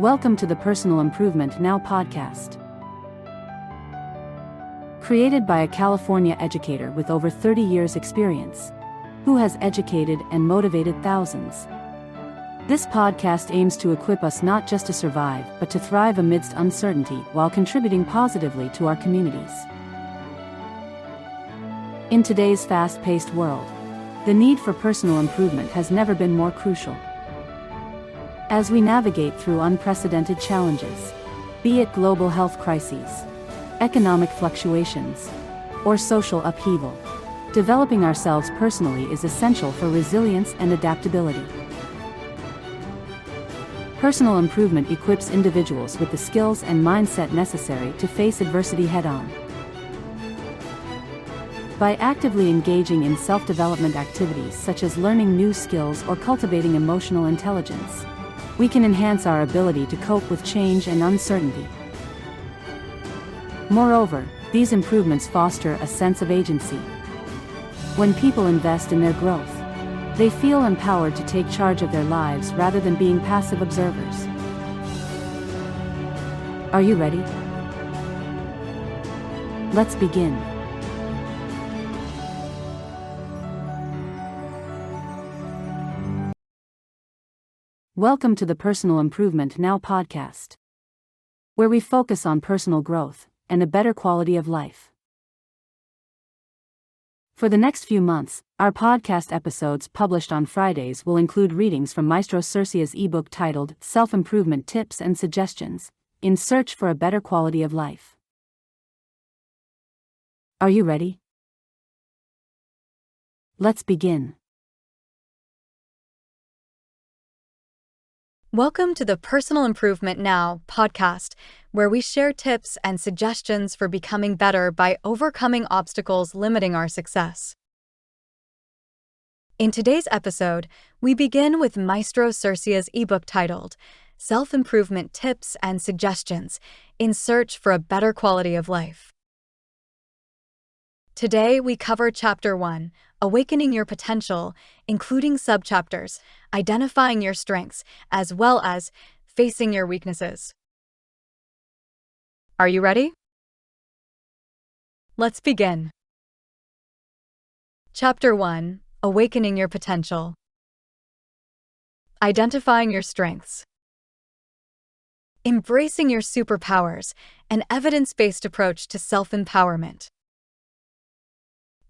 Welcome to the Personal Improvement Now podcast. Created by a California educator with over 30 years' experience, who has educated and motivated thousands. This podcast aims to equip us not just to survive, but to thrive amidst uncertainty while contributing positively to our communities. In today's fast-paced world, the need for personal improvement has never been more crucial. As we navigate through unprecedented challenges, be it global health crises, economic fluctuations, or social upheaval, developing ourselves personally is essential for resilience and adaptability. Personal improvement equips individuals with the skills and mindset necessary to face adversity head-on. By actively engaging in self-development activities such as learning new skills or cultivating emotional intelligence, we can enhance our ability to cope with change and uncertainty. Moreover, these improvements foster a sense of agency. When people invest in their growth, they feel empowered to take charge of their lives rather than being passive observers. Are you ready? Let's begin. Welcome to the Personal Improvement Now podcast, where we focus on personal growth and a better quality of life. For the next few months, our podcast episodes published on Fridays will include readings from Maestro Cercia's ebook titled Self-Improvement Tips and Suggestions, in Search for a Better Quality of Life. Are you ready? Let's begin. Welcome to the Personal Improvement Now podcast, where we share tips and suggestions for becoming better by overcoming obstacles limiting our success. In today's episode, we begin with Maestro Cercia's ebook titled Self-Improvement Tips and Suggestions in Search for a Better Quality of Life. Today, we cover Chapter 1, Awakening Your Potential, including subchapters, Identifying Your Strengths, as well as Facing Your Weaknesses. Are you ready? Let's begin. Chapter 1, Awakening Your Potential. Identifying Your Strengths. Embracing your superpowers, an evidence-based approach to self-empowerment.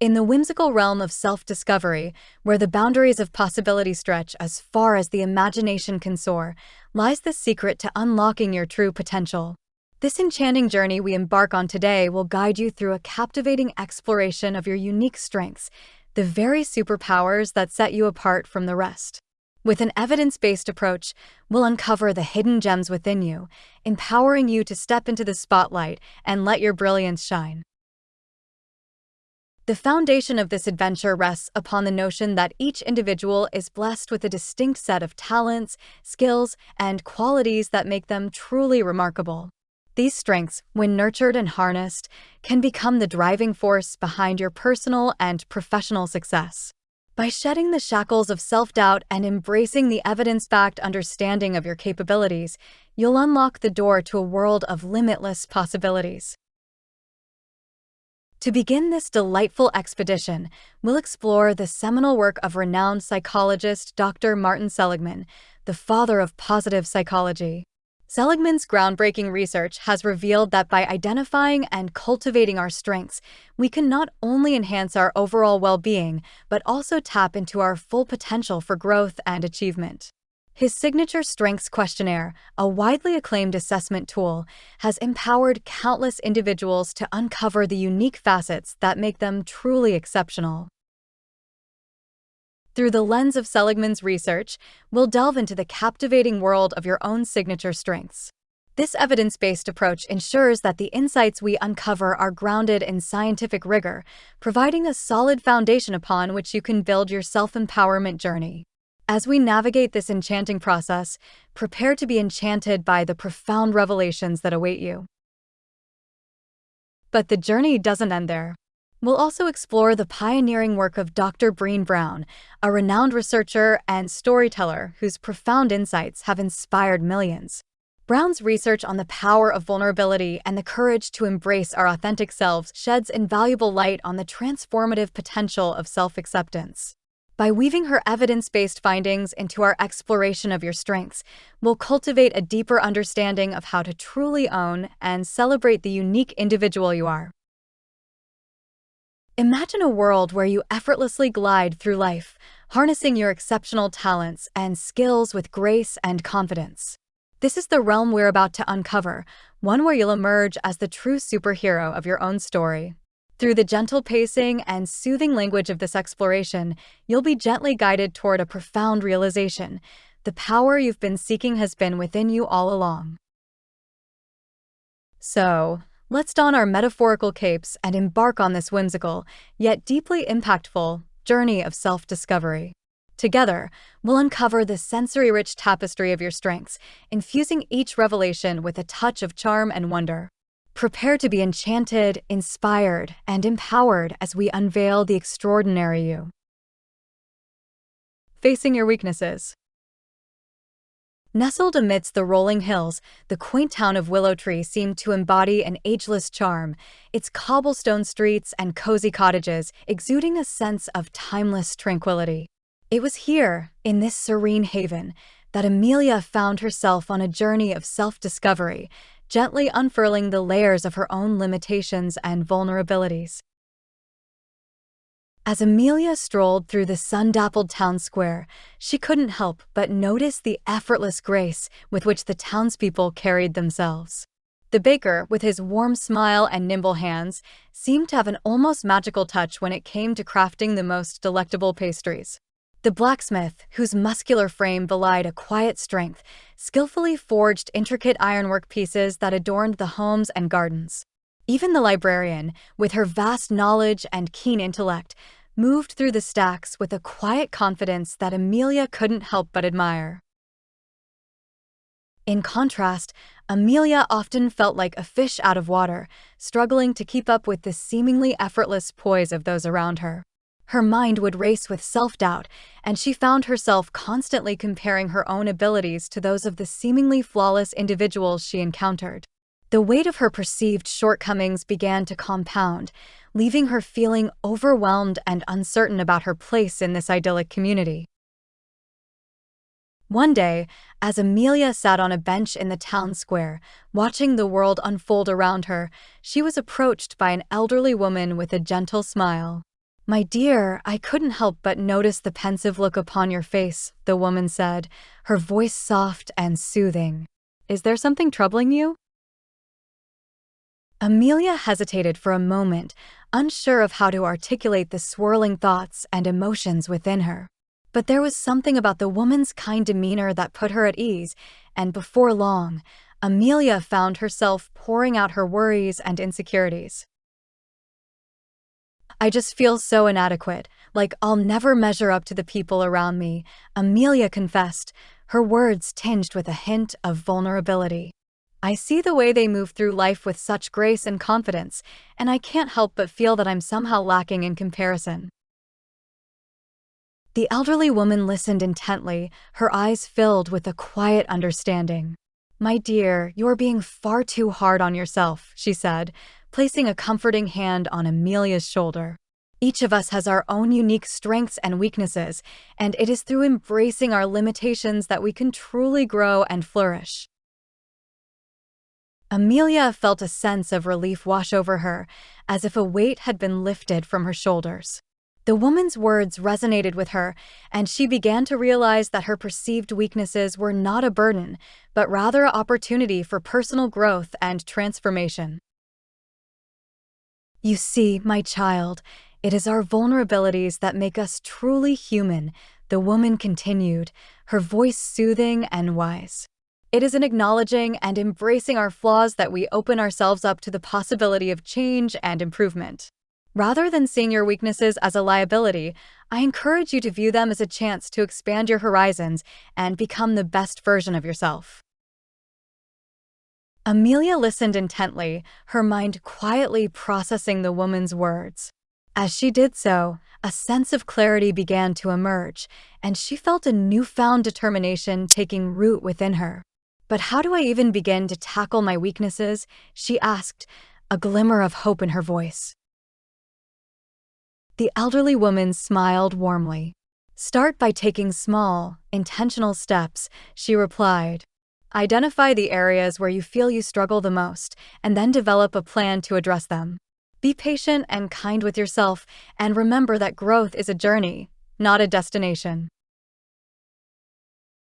In the whimsical realm of self-discovery, where the boundaries of possibility stretch as far as the imagination can soar, lies the secret to unlocking your true potential. This enchanting journey we embark on today will guide you through a captivating exploration of your unique strengths, the very superpowers that set you apart from the rest. With an evidence-based approach, we'll uncover the hidden gems within you, empowering you to step into the spotlight and let your brilliance shine. The foundation of this adventure rests upon the notion that each individual is blessed with a distinct set of talents, skills, and qualities that make them truly remarkable. These strengths, when nurtured and harnessed, can become the driving force behind your personal and professional success. By shedding the shackles of self-doubt and embracing the evidence-backed understanding of your capabilities, you'll unlock the door to a world of limitless possibilities. To begin this delightful expedition, we'll explore the seminal work of renowned psychologist Dr. Martin Seligman, the father of positive psychology. Seligman's groundbreaking research has revealed that by identifying and cultivating our strengths, we can not only enhance our overall well-being, but also tap into our full potential for growth and achievement. His signature strengths questionnaire, a widely acclaimed assessment tool, has empowered countless individuals to uncover the unique facets that make them truly exceptional. Through the lens of Seligman's research, we'll delve into the captivating world of your own signature strengths. This evidence-based approach ensures that the insights we uncover are grounded in scientific rigor, providing a solid foundation upon which you can build your self-empowerment journey. As we navigate this enchanting process, prepare to be enchanted by the profound revelations that await you. But the journey doesn't end there. We'll also explore the pioneering work of Dr. Brené Brown, a renowned researcher and storyteller whose profound insights have inspired millions. Brown's research on the power of vulnerability and the courage to embrace our authentic selves sheds invaluable light on the transformative potential of self-acceptance. By weaving her evidence-based findings into our exploration of your strengths, we'll cultivate a deeper understanding of how to truly own and celebrate the unique individual you are. Imagine a world where you effortlessly glide through life, harnessing your exceptional talents and skills with grace and confidence. This is the realm we're about to uncover, one where you'll emerge as the true superhero of your own story. Through the gentle pacing and soothing language of this exploration, you'll be gently guided toward a profound realization: the power you've been seeking has been within you all along. So, let's don our metaphorical capes and embark on this whimsical, yet deeply impactful, journey of self-discovery. Together, we'll uncover the sensory-rich tapestry of your strengths, infusing each revelation with a touch of charm and wonder. Prepare to be enchanted, inspired, and empowered as we unveil the extraordinary you. Facing your weaknesses. Nestled amidst the rolling hills, the quaint town of Willow Tree seemed to embody an ageless charm, its cobblestone streets and cozy cottages exuding a sense of timeless tranquility. It was here, in this serene haven, that Amelia found herself on a journey of self-discovery, gently unfurling the layers of her own limitations and vulnerabilities. As Amelia strolled through the sun-dappled town square, she couldn't help but notice the effortless grace with which the townspeople carried themselves. The baker, with his warm smile and nimble hands, seemed to have an almost magical touch when it came to crafting the most delectable pastries. The blacksmith, whose muscular frame belied a quiet strength, skillfully forged intricate ironwork pieces that adorned the homes and gardens. Even the librarian, with her vast knowledge and keen intellect, moved through the stacks with a quiet confidence that Amelia couldn't help but admire. In contrast, Amelia often felt like a fish out of water, struggling to keep up with the seemingly effortless poise of those around her. Her mind would race with self-doubt, and she found herself constantly comparing her own abilities to those of the seemingly flawless individuals she encountered. The weight of her perceived shortcomings began to compound, leaving her feeling overwhelmed and uncertain about her place in this idyllic community. One day, as Amelia sat on a bench in the town square, watching the world unfold around her, she was approached by an elderly woman with a gentle smile. "My dear, I couldn't help but notice the pensive look upon your face," the woman said, her voice soft and soothing. "Is there something troubling you?" Amelia hesitated for a moment, unsure of how to articulate the swirling thoughts and emotions within her. But there was something about the woman's kind demeanor that put her at ease, and before long, Amelia found herself pouring out her worries and insecurities. "I just feel so inadequate, like I'll never measure up to the people around me," Amelia confessed, her words tinged with a hint of vulnerability. "I see the way they move through life with such grace and confidence, and I can't help but feel that I'm somehow lacking in comparison." The elderly woman listened intently, her eyes filled with a quiet understanding. "My dear, you're being far too hard on yourself," she said, placing a comforting hand on Amelia's shoulder. "Each of us has our own unique strengths and weaknesses, and it is through embracing our limitations that we can truly grow and flourish." Amelia felt a sense of relief wash over her, as if a weight had been lifted from her shoulders. The woman's words resonated with her, and she began to realize that her perceived weaknesses were not a burden, but rather an opportunity for personal growth and transformation. "You see, my child, it is our vulnerabilities that make us truly human," the woman continued, her voice soothing and wise. "It is in acknowledging and embracing our flaws that we open ourselves up to the possibility of change and improvement. Rather than seeing your weaknesses as a liability, I encourage you to view them as a chance to expand your horizons and become the best version of yourself." Amelia listened intently, her mind quietly processing the woman's words. As she did so, a sense of clarity began to emerge, and she felt a newfound determination taking root within her. But how do I even begin to tackle my weaknesses? She asked, a glimmer of hope in her voice. The elderly woman smiled warmly. Start by taking small, intentional steps, she replied. Identify the areas where you feel you struggle the most, and then develop a plan to address them. Be patient and kind with yourself, and remember that growth is a journey, not a destination.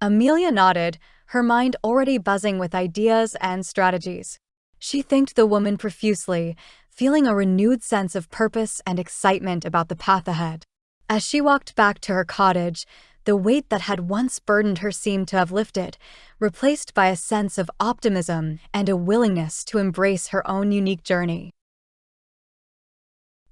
Amelia nodded, her mind already buzzing with ideas and strategies. She thanked the woman profusely, feeling a renewed sense of purpose and excitement about the path ahead. As she walked back to her cottage, the weight that had once burdened her seemed to have lifted, replaced by a sense of optimism and a willingness to embrace her own unique journey.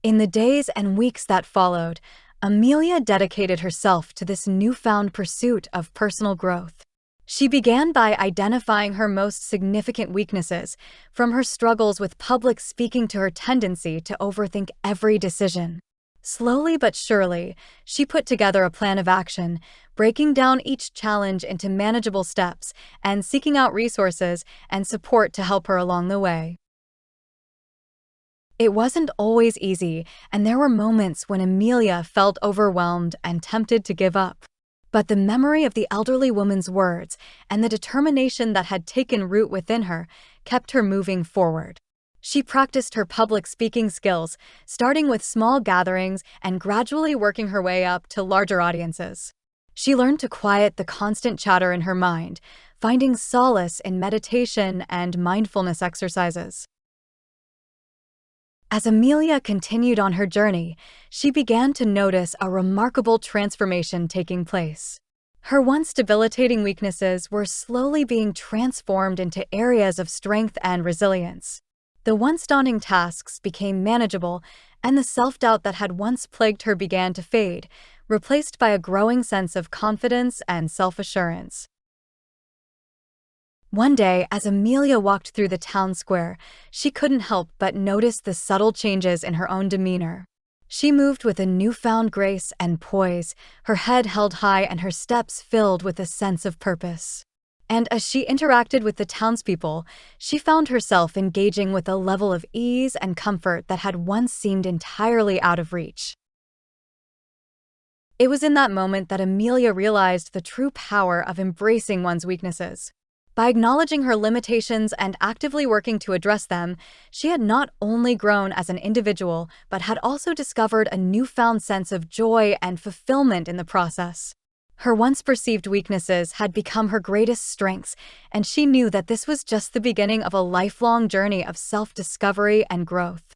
In the days and weeks that followed, Amelia dedicated herself to this newfound pursuit of personal growth. She began by identifying her most significant weaknesses, from her struggles with public speaking to her tendency to overthink every decision. Slowly but surely, she put together a plan of action, breaking down each challenge into manageable steps and seeking out resources and support to help her along the way. It wasn't always easy, and there were moments when Amelia felt overwhelmed and tempted to give up. But the memory of the elderly woman's words and the determination that had taken root within her kept her moving forward. She practiced her public speaking skills, starting with small gatherings and gradually working her way up to larger audiences. She learned to quiet the constant chatter in her mind, finding solace in meditation and mindfulness exercises. As Amelia continued on her journey, she began to notice a remarkable transformation taking place. Her once debilitating weaknesses were slowly being transformed into areas of strength and resilience. The once daunting tasks became manageable, and the self-doubt that had once plagued her began to fade, replaced by a growing sense of confidence and self-assurance. One day, as Amelia walked through the town square, she couldn't help but notice the subtle changes in her own demeanor. She moved with a newfound grace and poise, her head held high and her steps filled with a sense of purpose. And as she interacted with the townspeople, she found herself engaging with a level of ease and comfort that had once seemed entirely out of reach. It was in that moment that Amelia realized the true power of embracing one's weaknesses. By acknowledging her limitations and actively working to address them, she had not only grown as an individual, but had also discovered a newfound sense of joy and fulfillment in the process. Her once perceived weaknesses had become her greatest strengths, and she knew that this was just the beginning of a lifelong journey of self-discovery and growth.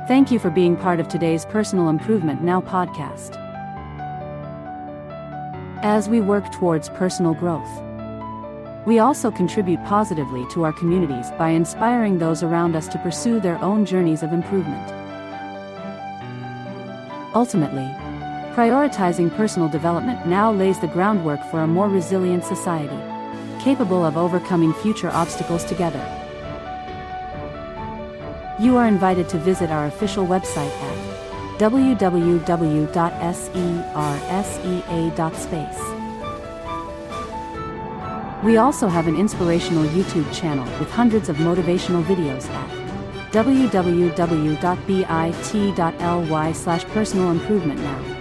Thank you for being part of today's Personal Improvement Now podcast. As we work towards personal growth, we also contribute positively to our communities by inspiring those around us to pursue their own journeys of improvement. Ultimately, prioritizing personal development now lays the groundwork for a more resilient society, capable of overcoming future obstacles together. You are invited to visit our official website at www.sersea.space. We also have an inspirational YouTube channel with hundreds of motivational videos at www.bit.ly/personalimprovement now.